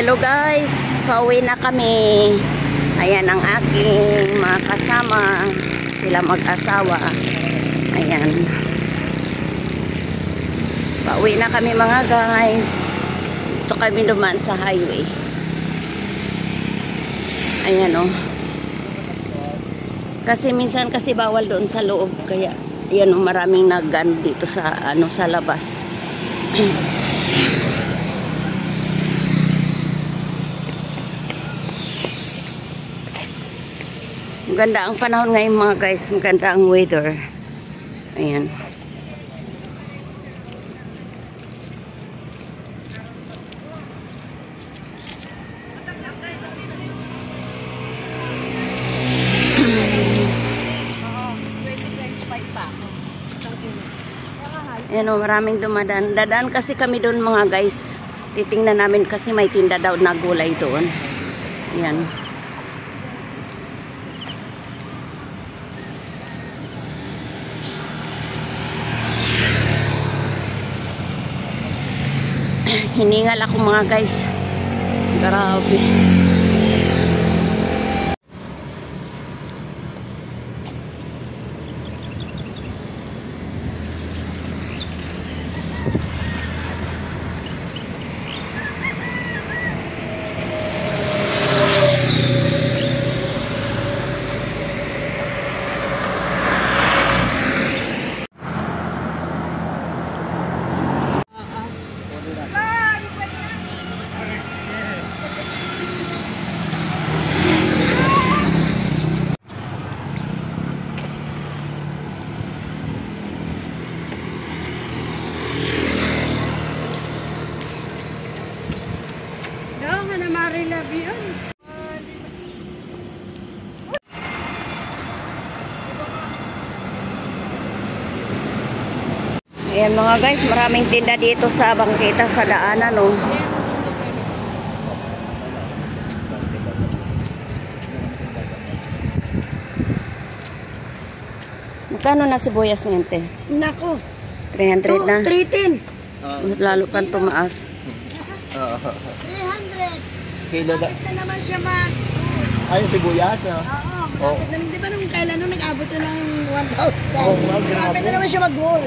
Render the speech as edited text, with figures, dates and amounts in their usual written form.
Hello guys, pauwi na kami. Ayan ang aking mga kasama, sila mag-asawa. Ayan, pauwi na kami mga guys. Ito kami dumaan sa highway. Ayan o. Kasi minsan kasi bawal doon sa loob, kaya ayan o, maraming nag-gun dito sa sa labas. Maganda ang panahon ngayon mga guys, maganda ang weather. Ayan. Ayan o, maraming dumadaan. Dadaan kasi kami doon mga guys. Titingnan namin kasi may tinda daw na gulay doon. Ayan. Hiningal ako mga guys. Grabe. Ayan mga guys, maraming tinda dito sa bangkita sa daanan oh. Magkano na sibuyas ngayon te? Nako. 300 na? 310. Lalo pang tumaas. 300. Kilo da. Malapit na naman siya mag... Ay, sibuyas no? Oo, malapit na. Di ba nung kailan nung nag-abot na ng 1,000? Oo, malapit na naman siya mag-gold.